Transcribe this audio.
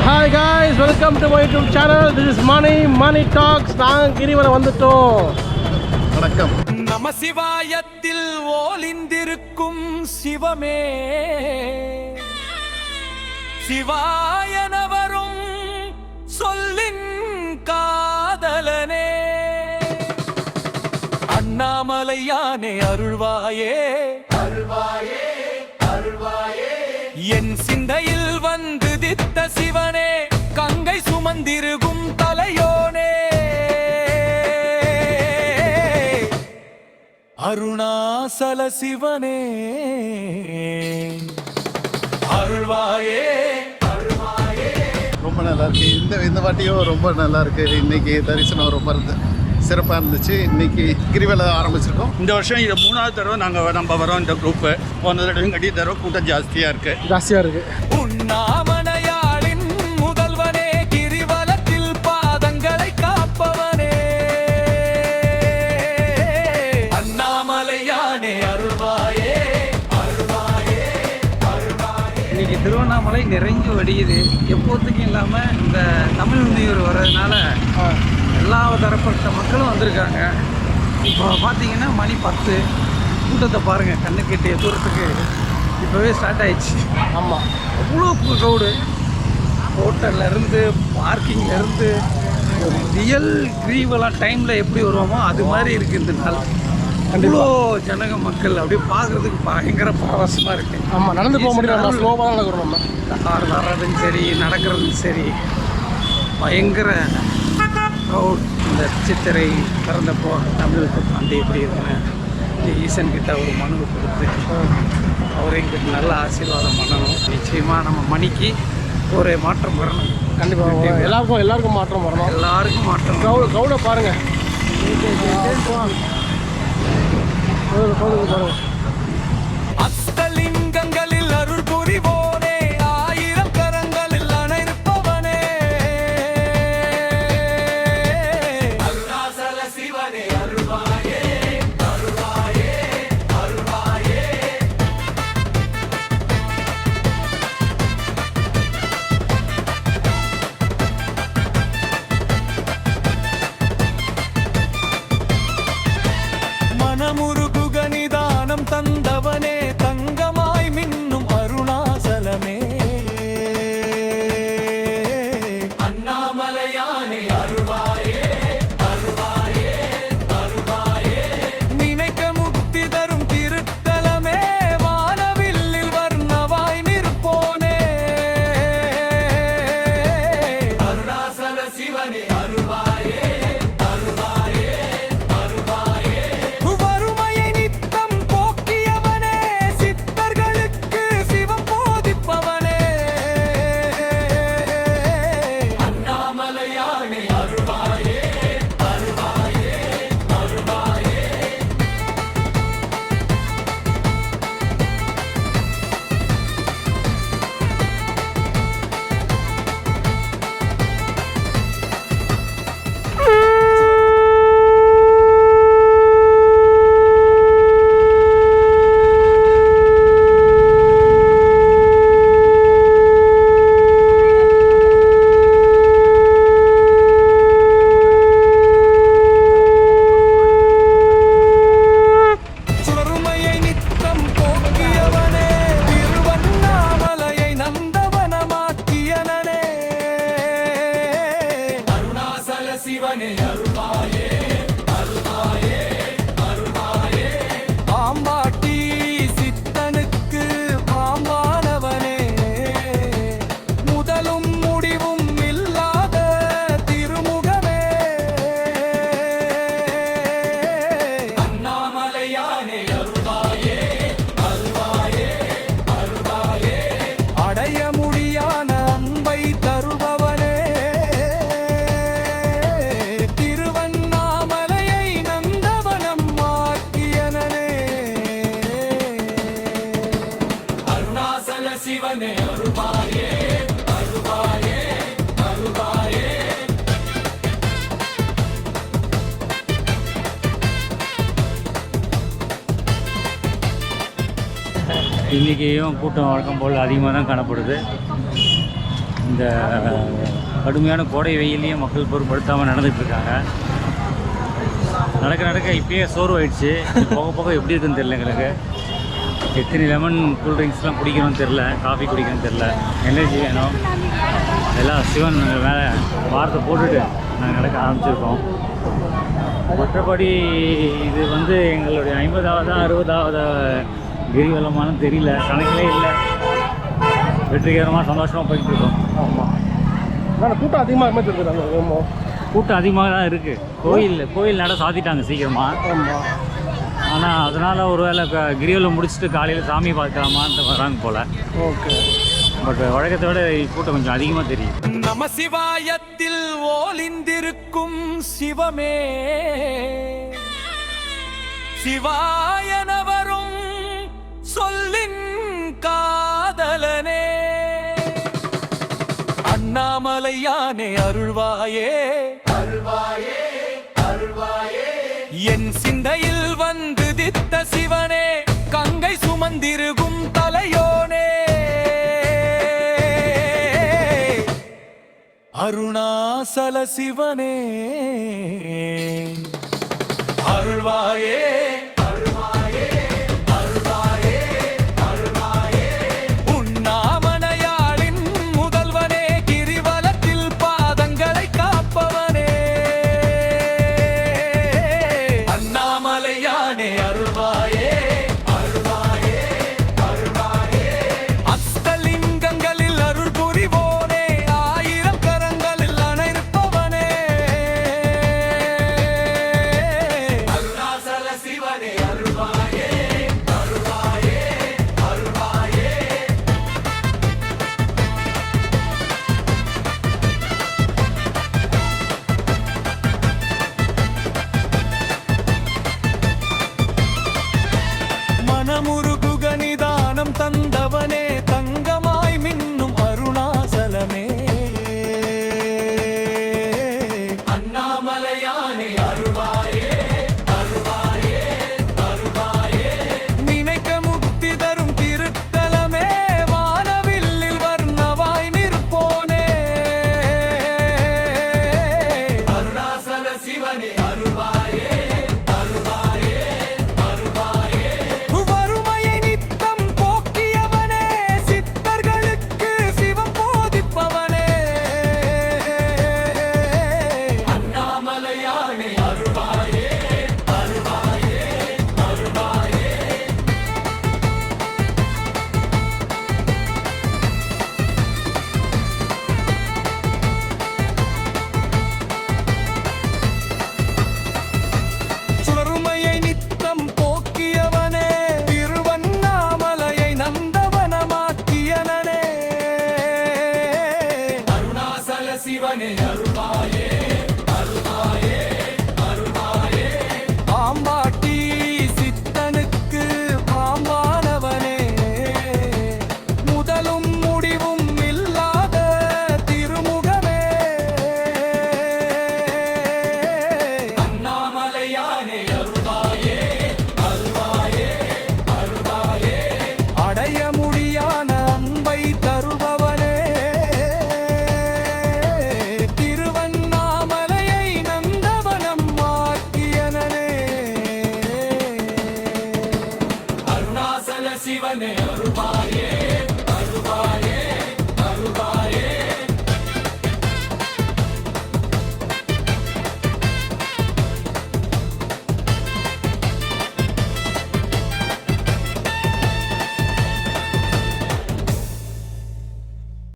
Hi guys, welcome to my YouTube channel. This is Money Talks. நான் கிரிவலம் வந்துட்டோம். வணக்கம். நம சிவாயத்தில் ஓலிந்திருக்கும் சிவமே சிவாயனவரும் சொல்லின் காதலனே அண்ணாமலையானே அருள்வாயே அருள்வாயே அருள்வாயே என் சிந்தையில் வந்து தித்த சிவனே கங்கை சுமந்திருகும் தலையோனே அருணாசல சிவனே அருள்வாயே அருள்வாயே. ரொம்ப நல்லா இருக்கு. இந்த வாட்டியும் ரொம்ப நல்லா இருக்கு. இன்னைக்கு தரிசனம் ரொம்ப சிறப்பாக இருந்துச்சு. இன்னைக்கு கிரிவலம் ஆரம்பிச்சிருக்கோம். இந்த வருஷம் இது 3வது தடவை நம்ம வரோம். இந்த குரூப்பு போன தடவையும் கட்டி தடவை கூட்டம் ஜாஸ்தியாக இருக்கு. உண்ணாமலையாளின் முதல்வனே கிரிவலத்தில் பாதங்களை காப்பவனே அண்ணாமலையானே அருள்வாயே அருள்வாயே அருள்வாயே. இன்னைக்கு திருவண்ணாமலை நிறைஞ்சு வடியுது. எப்போத்துக்கும் இல்லாமல் இந்த தமிழ் நியூர் வர்றதுனால எல்லா தரப்பட்ட மக்களும் வந்திருக்காங்க. இப்போ பார்த்தீங்கன்னா மணி 10. கூட்டத்தை பாருங்கள், கண்ணு கெட்டிய தூரத்துக்கு இப்போவே ஸ்டார்ட் ஆயிடுச்சு. ஆமாம், அவ்வளோ க்ரௌடு. ஹோட்டல்லேருந்து பார்க்கிங்லேருந்து ரியல் கிரிவலம் டைமில் எப்படி வருவோமோ அது மாதிரி இருக்குது இந்த நாள். அவ்வளோ ஜனங்க மக்கள் அப்படியே பார்க்குறதுக்கு பயங்கர பரவசமாக இருக்குது. ஆமாம், நடந்து போக முடியும். ஸ்லோவாக தான் நடக்கிறோம். கார் வர்றதும் சரி, நடக்கிறதும் சரி, பயங்கர க்ரௌட். இந்த சித்திரை பிறந்தப்போ தமிழ் புத்தாண்டு எப்படி இருக்குன்னு ஈசன் கிட்ட ஒரு மனு கொடுத்து அவரை எங்களுக்கு நல்ல ஆசீர்வாதம் பண்ணணும். நிச்சயமாக நம்ம மணிக்கு ஒரு மாற்றம் வரணும். கண்டிப்பாக எல்லாருக்கும் மாற்றம் வரணும். எல்லாருக்கும் மாற்றம். க்ரௌடை பாருங்கள். அஸ்தலிங்கங்களில் அருள் புரிவோனே ஆயிரம் கரங்களில் அணைப்பவனே அருணாசல சிவனே அருள்வாயே அருள்வாயே அருள்வாயே. மனமுருகு கனிதானம் தந்தவனே தங்கமாய் மின்னும் அருணாசலமே அண்ணாமலையானே அருள்வாயே அருள்வாயே அருள்வாயே. நினைக்க முக்தி தரும் திருத்தலமே வானவில்லில் வர்ணவாய் நிற்போனே அருணாசல சிவனே அருள்வாயே அருள்வாயே அருள்வாயே. வறுமையை நித்தம் போக்கியவனே சித்தர்களுக்கு சிவம் போதிப்பவனே அண்ணாமலையானே அருள்வாயே அருள்வாயே அருள்வாயே. சுடருமையை நித்தம் போக்கியவனே திருவண்ணாமலையை நந்தவனமாக்கியனே அருணாசல சிவனே அருள்வாயே அருள்வாயே அருள்வாயே. பாம்பாட்டி சித்தனுக்கு பாம்பானவனே முதலும் முடிவும் இல்லாத திருமுகமே அண்ணாமலையானே அருள்வாயே அருள்வாயே அருள்வாயே. அடைய முடியான அன்பை தருபவனே திருவண்ணாமலையை நந்தவனம் ஆக்கியனே அருணாசல சிவனே அருள்வாயே அருள்வாயே அருள்வாயே. இன்றைக்கியும் கூட்டம் வழக்கம் போல் அதிகமாக தான் காணப்படுது. இந்த கடுமையான கோடை வெயிலையும் மக்கள் பொருட்படுத்தாமல் நடந்துகிட்ருக்காங்க. நடக்க இப்பயே சோர்வாயிடுச்சு. போக போக எப்படி இருக்குன்னு தெரியல எங்களுக்கு. எத்தனை லெமன் கூல்ட்ரிங்க்ஸ்லாம் குடிக்கணும்னு தெரில, காஃபி குடிக்கணும்னு தெரில. எனர்ஜி வேணும். எல்லாம் சிவன் மேலே வாரத்தை போட்டுட்டு நாங்கள் நடக்க ஆரம்பிச்சிருக்கோம். மற்றபடி இது வந்து எங்களுடைய 50வது 60வது கிரிவலமானு தெரியல, கணக்கிலே இல்லை. வெற்றிகரமாக சந்தோஷமாக போயிட்டு இருக்கோம். ஆமாம், ஆனால் கூட்டம் அதிகமாக மாதிரி இருக்குறாங்க. ஆமாம், கூட்டம் அதிகமாக தான் இருக்குது. கோயில் நட சாத்திட்டாங்க சீக்கிரமாக. ஆமாம், ஆனால் அதனால் ஒரு வேளை கிரிவலம் முடிச்சுட்டு காலையில் சாமி பார்க்கலாமான்ட்டு வராங்க போல். ஓகே. பட் வழக்கத்தை விட கூட்டம் கொஞ்சம் அதிகமாக தெரியும். நம சிவாயத்தில் ஓலிந்திருக்கும் சிவமே, சிவாயனவரும் சொல்லின் காதலனே, அண்ணாமலையானே அருள்வாயே அருள்வாயே அருள்வாயே, என் சிந்தையில் வந்து தித்த சிவனே, கங்கை சுமந்திருகும் தலையோனே, அருணாசல சிவனே அருள்வாயே அருள்வாயே அருள்வாயே அருள்வாயே, உண்ணாமலையாளின் முதல்வனே, கிரிவலத்தில் பாதங்களை காப்பவனே, அண்ணாமலையானே அருள்வாயே அருள்வாயே அருள்வாயே, அஷ்டலிங்கங்களில் அருள் புரிவோனே, ஆயிரம் கரங்களில் அணைப்பவனே, அருணாசல சிவனே அருள்வாயே அருள்வாயே அருள்வாயே. மனமுருகுக நிதானம் தந்தவனே, தங்கமாய் மின்னும் அருணாசலமே, அண்ணாமலையானே அருள்வாயே அருள்வாயே அருள்வாயே, நினைக்க முக்தி தரும் திருத்தலமே, வானவில்லில் வர்ணவாய் நிற்போனே, அருணாசல சிவனே அருள்வாயே அருள்வாயே அருள்வாயே, வறுமையை நித்தம் போக்கியவனே, சித்தர்களுக்கு சிவம் போதிப்பவனே, அண்ணாமலையானே அருள்வாயே அருள்வாயே அருள்வாயே. சுவருமையை நித்தம் போக்கியவனே, திருவண்ணாமலையை நந்தவனமாக்கியனே, அருணாசல சிவனே அருள்வாயே அருள்வாயே அருள்வாயே, பாம்பாட்டி சித்தனுக்கு பாம்பானவனே, முதலும் முடிவும் இல்லாத திருமுகமே, அண்ணாமலையானே அருள்வாயே அருள்வாயே அருள்வாயே, அடைய முடியான அன்பை தருபவனே, திருவண்ணாமலையை நந்தவனம் ஆக்கியனே, அருணாசல சிவனே அருள்வாயே அருள்வாயே